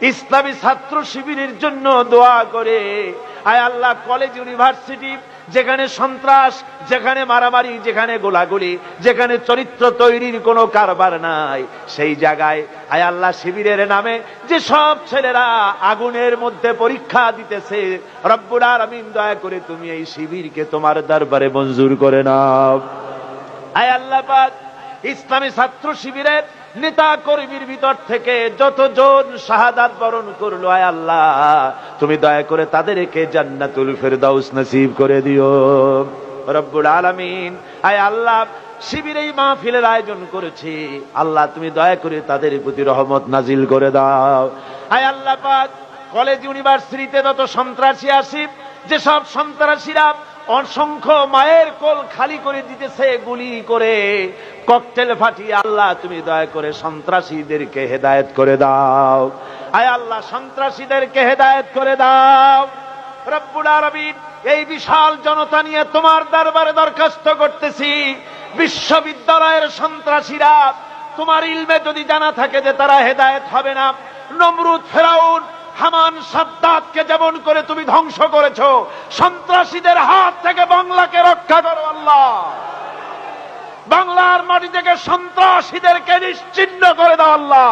ইসলামী ছাত্র শিবিরের জন্য দোয়া করে। আয় আল্লাহ, কলেজ ইউনিভার্সিটি যেখানে সন্ত্রাস, যেখানে মারামারি, যেখানে গোলাগুলি, যেখানে চরিত্র তৈরির কোনো কারবার নাই, সেই জায়গায় আয় আল্লাহ শিবিরের নামে যে সব ছেলেরা আগুনের মধ্যে পরীক্ষা দিতেছে, রব্বুল আলামিন দয়া করে তুমি এই শিবিরকে তোমার দরবারে মঞ্জুর করে নাও। আয় আল্লাহ পাক, ইসলামী ছাত্র শিবিরের নেতা কর্মীর ভিতর থেকে যতজন শাহাদাত বরণ করলো, আয় আল্লাহ তুমি দয়া করে তাদেরকে জান্নাতুল ফেরদাউস নসিব করে দিও রব্বুল আলামিন। আয় আল্লাহ, শিবির এই মাহফিলের আয়োজন করেছি, আল্লাহ তুমি দয়া করে তাদের প্রতি রহমত নাজিল করে দাও। আয় আল্লাহ পাক, কলেজ ইউনিভার্সিটিতে যত সন্ত্রাসী আসি, যেসব সন্ত্রাসীরা অসংখ্য মায়ের কোল খালি করে দিতেছে গুলি করে, ককটেল ফাটিয়ে, আল্লাহ তুমি দয়া করে সন্ত্রাসীদেরকে হেদায়েত করে দাও। আয় আল্লাহ, সন্ত্রাসীদেরকে হেদায়েত করে দাও রব্বুল আলামিন। এই বিশাল জনতা নিয়ে তোমার দরবারে দরখাস্ত করতেছি, বিশ্ববিদ্যালয়ের সন্ত্রাসীরা তোমার ইলমে যদি জানা থাকে যে তারা হেদায়েত হবে না, নমরুদ, ফেরাউন, হামান, সাদ্দাতকে যেমন করে তুমি ধ্বংস করেছো, সন্ত্রাসীদের হাত থেকে বাংলাকে রক্ষা করো আল্লাহ। বাংলার মাটি থেকে সন্ত্রাসীদেরকে নিশ্চিহ্ন করে দাও আল্লাহ।